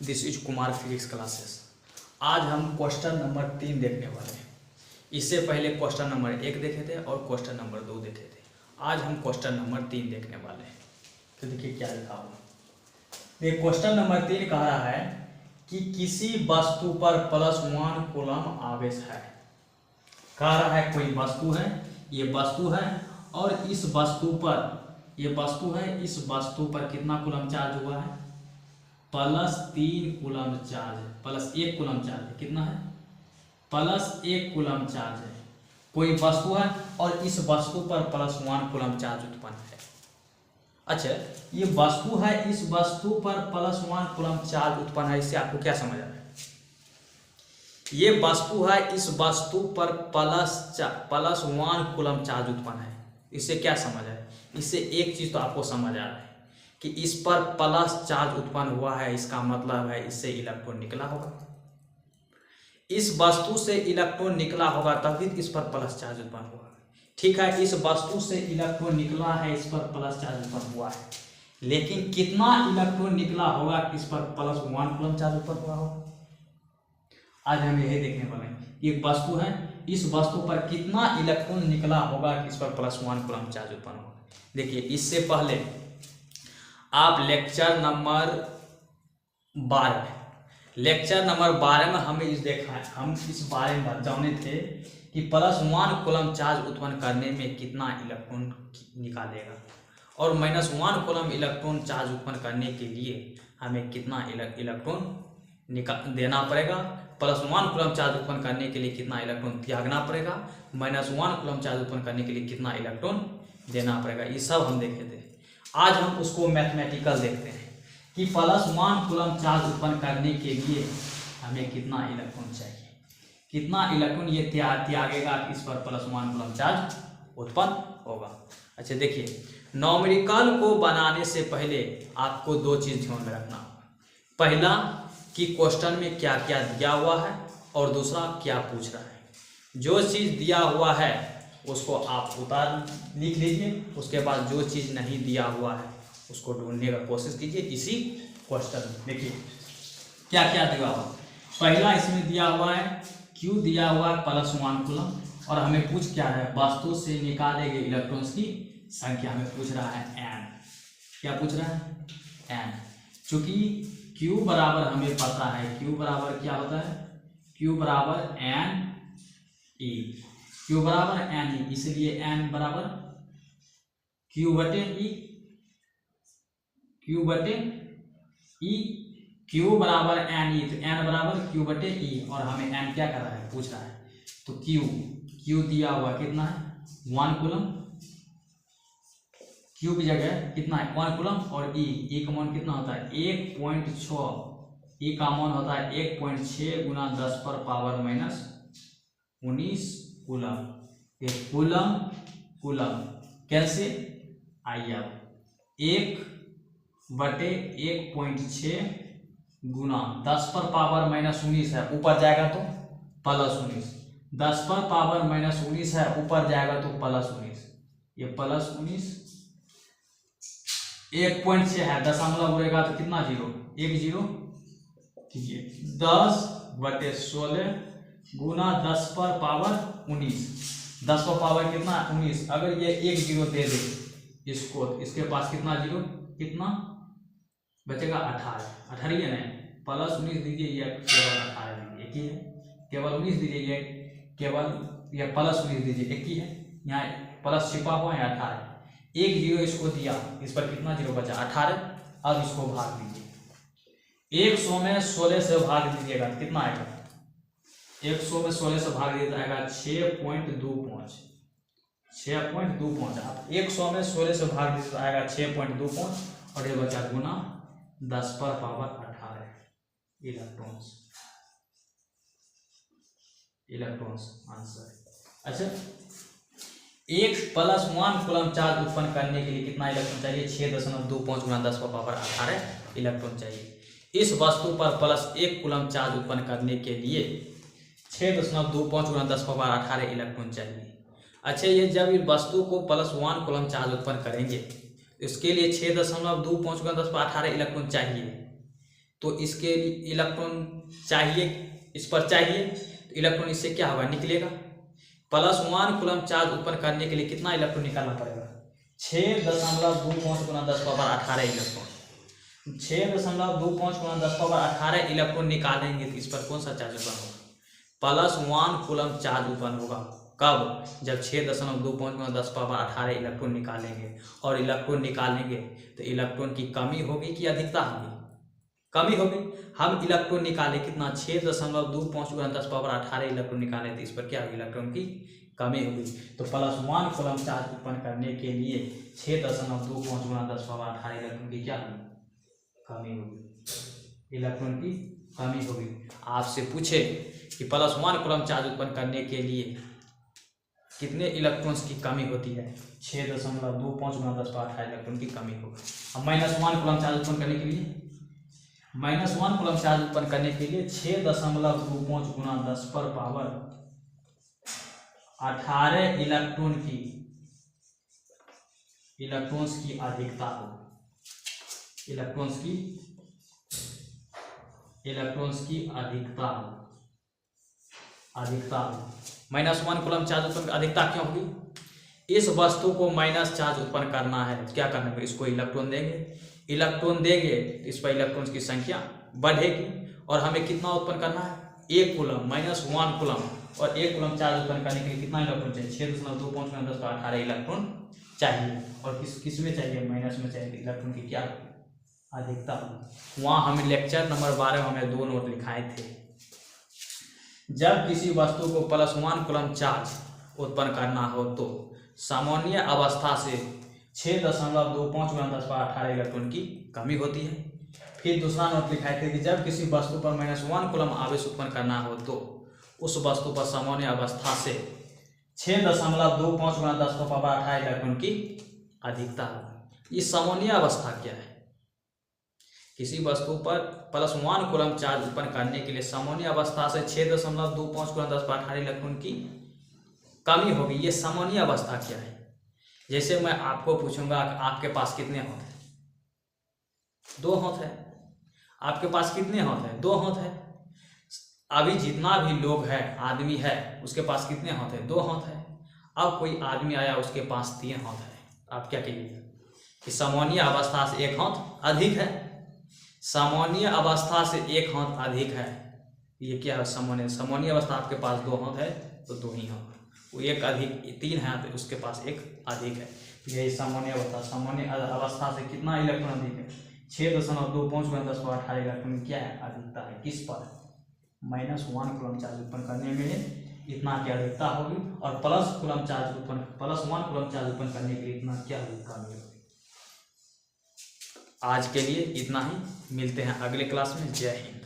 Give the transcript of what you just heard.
This is Kumar physics classes. आज हम question number 3 देखने वाले हैं। इससे पहले क्वेश्चन नंबर 1 देखे थे और क्वेश्चन नंबर 2 देखे थे। आज हम क्वेश्चन नंबर 3 देखने वाले हैं। तो देखिए क्या लिखा हुआ। ये क्वेश्चन नंबर 3 कह रहा है कि किसी वस्तु पर +1 कूलम आवेश है। कह रहा है कोई वस्तु है, ये वस्तु है और इस वस्तु पर, ये वस्तु है, इस वस्तु पर कितना कूलम चार्ज हुआ है? +3 कूलम चार्ज है, +1 कूलम चार्ज है। कितना है? +1 कूलम चार्ज है। कोई वस्तु है और इस वस्तु पर +1 कूलम चार्ज उत्पन्न है। अच्छा, ये वस्तु है, इस वस्तु पर +1 कूलम चार्ज उत्पन्न है। इससे आपको क्या समझ आ रहा है? ये वस्तु है, इस वस्तु पर +1 कूलम चार्ज उत्पन्न है। इससे क्या समझ आए? इससे एक चीज तो आपको समझ आ रहा है कि इस पर प्लस चार्ज उत्पन्न हुआ है। इसका मतलब है इससे इलेक्ट्रॉन निकला होगा। इस वस्तु से इलेक्ट्रॉन निकला होगा तभी इस पर प्लस चार्ज उत्पन्न हुआ। ठीक है, इस वस्तु से इलेक्ट्रॉन निकला है, इस पर प्लस चार्ज उत्पन्न हुआ है, लेकिन कितना इलेक्ट्रॉन निकला होगा इस पर +1 कूलम चार्ज उत्पन्न हुआ होगा? आज हम यही देखने वाले हैं। एक वस्तु है, इस वस्तु पर कितना इलेक्ट्रॉन निकला होगा इस पर +1 कूलम चार्ज उत्पन्न होगा। देखिए, इससे पहले आप लेक्चर नंबर 12 में हमें इस देखा है, हम इस बारे में जाने थे कि +1 कूलम चार्ज उत्पन्न करने में कितना इलेक्ट्रॉन निकालेगा और -1 कूलम इलेक्ट्रॉन चार्ज उत्पन्न करने के लिए हमें कितना इलेक्ट्रॉन देना पड़ेगा। +1 कूलम चार्ज उत्पन्न करने के लिए कितना इलेक्ट्रॉन त्यागना पड़ेगा, -1 कूलम चार्ज उत्पन्न करने के लिए कितना इलेक्ट्रॉन देना पड़ेगा। ये सब हम देखे थे। आज हम उसको मैथमेटिकल देखते हैं कि +1 कूलम चार्ज उत्पन्न करने के लिए हमें कितना इलेक्ट्रॉन चाहिए, कितना इलेक्ट्रॉन ये त्यागेगा कि इस पर +1 कूलम चार्ज उत्पन्न होगा। अच्छा देखिए, न्यूमेरिकल को बनाने से पहले आपको दो चीज ध्यान में रखना होगा। पहला कि क्वेश्चन में क्या क्या दिया हुआ है और दूसरा क्या पूछ रहा है। जो चीज़ दिया हुआ है उसको आप लिख लीजिए, उसके बाद जो चीज़ नहीं दिया हुआ है उसको ढूंढने का कोशिश कीजिए इसी क्वेश्चन में। देखिए क्या क्या दिया हुआ। पहला इसमें दिया हुआ है Q दिया हुआ है +1 कूलम और हमें पूछ क्या है? वस्तु से निकाले गए इलेक्ट्रॉन्स की संख्या हमें पूछ रहा है n। क्या पूछ रहा है? n। चूंकि Q बराबर हमें पता है, Q बराबर क्या होता है? Q बराबर NE, Q बराबर NE, इसलिए n बराबर Q/E, Q/E, Q बराबर NE, तो n बराबर Q/E और हमें n क्या कर रहा है? पूछ रहा है। तो Q दिया हुआ कितना है? 1 कूलम। Q की जगह कितना है? 1 कूलम और E का मान कितना होता है? 1.6। E का मान होता है 1.6 × 10⁻⁻19 कूलम। ये कूलम कैसे? आइए अब 1/1.6 गुना 10⁻⁻19 है, ऊपर जाएगा तो +19, 10⁻⁻19 है, ऊपर जाएगा तो +19, ये +19, 1.6 है, दशमलव उड़ेगा तो कितना जीरो? 1 जीरो कीजिए, 10/16 गुना 10⁻⁻19, 10 कितना? 19। अगर ये 1 जीरो दे दे इसको, इसके पास कितना जीरो? कितना बचेगा? 18 ही है ना। +19 दीजिए या केवल 18 दीजिए, एक ही है। केवल 19 दीजिए या केवल या +19 दीजिए, एक ही है। यहाँ प्लस छिपा हुआ है 18, 1 जीरो इसको दिया, इस पर कितना जीरो बचा? 18। अब इसको भाग दीजिए, 100 में 16 से भाग दीजिएगा, कितना आएगा? 100 में 16 से भाग दिया जाएगा 6.25, 6.25। आप 100 में 16 से भाग दिया जाएगा 6.25 और ये बचा गुना 10⁻18 इलेक्ट्रॉन्स आंसर। अच्छा, 1 +1 कूलम चार्ज उत्पन्न करने के लिए कितना इलेक्ट्रॉन चाहिए? 6.25 × 10⁻18 इलेक्ट्रॉन चाहिए। इस वस्तु पर +1 कूलम चार्ज उत्पन्न करने के लिए 6.25 × 10⁻18 इलेक्ट्रॉन चाहिए। अच्छा, ये जब इस वस्तु को +1 कूलम चार्ज उत्पन्न करेंगे इसके लिए 6.25 × 10⁻18 इलेक्ट्रॉन चाहिए। तो इसके इलेक्ट्रॉन चाहिए, इस पर चाहिए, तो इलेक्ट्रॉन इससे क्या होगा, निकलेगा। +1 कूलम चार्ज उत्पन्न करने के लिए कितना इलेक्ट्रॉन निकालना पड़ेगा, 6.25 गुना 10⁻18 इलेक्ट्रॉन। 6.25 गुना 10⁻18 इलेक्ट्रॉन निकालेंगे तो इस पर कौन सा चार्ज उत्पन्न होगा, +1 कूलम चार्ज उत्पन्न होगा। कब, जब 6.25 गुना 10⁻18 इलेक्ट्रॉन निकालेंगे। और इलेक्ट्रॉन निकालेंगे तो इलेक्ट्रॉन की कमी होगी कि अधिकता होगी, कमी होगी। हम इलेक्ट्रॉन निकाले कितना, 6.25 गुना 10⁻18 इलेक्ट्रॉन निकाले तो इस पर क्या होगी, इलेक्ट्रॉन की कमी होगी। तो +1 कूलम चार्ज उत्पन्न करने के लिए 6.25 गुना 10⁻18 इलेक्ट्रॉन की क्या होगी, कमी होगी, इलेक्ट्रॉन की कमी होगी। आपसे पूछे कि +1 कूलम चार्ज उत्पन्न करने के लिए कितने इलेक्ट्रॉन्स की कमी होती है, 6.25 गुना 10⁻18 इलेक्ट्रॉन की कमी होगी। अब -1 कूलम चार्ज उत्पन्न करने के लिए, -1 कूलम चार्ज उत्पन्न करने के लिए 6.25 गुना 10⁻18 इलेक्ट्रॉन्स की अधिकता हो, इलेक्ट्रॉन्स की अधिकता हो। -1 कूलम चार्ज उत्पन्न अधिकता क्यों होगी, इस वस्तु को माइनस चार्ज उत्पन्न करना है, क्या करना है, इसको इलेक्ट्रॉन देंगे, तो इस पर इलेक्ट्रॉन्स की संख्या बढ़ेगी। और हमें कितना उत्पन्न करना है, 1 कूलम, -1 कूलम, और 1 कूलम चार्ज उत्पन्न करने के लिए कितना इलेक्ट्रॉन चाहिए, 6.25 गुना 10⁻18 इलेक्ट्रॉन चाहिए। और किस में चाहिए, माइनस में चाहिए, इलेक्ट्रॉन की क्या अधिकता। वहाँ हमें लेक्चर नंबर 12 में हमें 2 नोट लिखाए थे। जब किसी वस्तु को +1 कूलम चार्ज उत्पन्न करना हो तो सामान्य अवस्था से 6.25 गुना 10⁻18 इलेक्ट्रॉन की कमी होती है। फिर दूसरा नोट लिखाए थे कि जब किसी वस्तु पर -1 कूलम आवेश उत्पन्न करना हो तो उस वस्तु पर सामान्य अवस्था से 6.25 गुना 10⁻18 इलेक्ट्रॉन की अधिकता हो। ये सामान्य अवस्था क्या है, किसी वस्तु पर +1 कूलम चार्ज उत्पन्न करने के लिए सामान्य अवस्था से 6.25 गुना 10⁻18 इलेक्ट्रॉन की कमी होगी। ये सामान्य अवस्था क्या है, जैसे मैं आपको पूछूंगा आपके पास कितने हाथ हैं, 2 हाथ है। आपके पास कितने हाथ है, 2 हाथ है। अभी जितना भी लोग है, आदमी है, उसके पास कितने हाथ है, 2 हाथ है। अब कोई आदमी आया, उसके पास 3 हाथ है, आप क्या कहिएगा कि सामान्य अवस्था से 1 हाथ अधिक है, सामान्य अवस्था से 1 हाथ अधिक है। ये क्या है, सामान्य अवस्था आपके पास 2 हाथ है तो 2 ही हाथ, वो 1 अधिक 3 है तो उसके पास 1 अधिक है। यही सामान्य अवस्था। सामान्य अवस्था से कितना इलेक्ट्रॉन अधिक है, 6.25 गुना 10⁻18 इलेक्ट्रॉन क्या है, अधिकता है। किस पर, -1 कूलम चार्ज उत्पन्न करने में इतना की अधिकता होगी, और +1 कूलम चार्ज उत्पन्न करने के लिए इतना क्या अधिकता होगी। आज के लिए इतना ही, मिलते हैं अगले क्लास में। जय हिंद।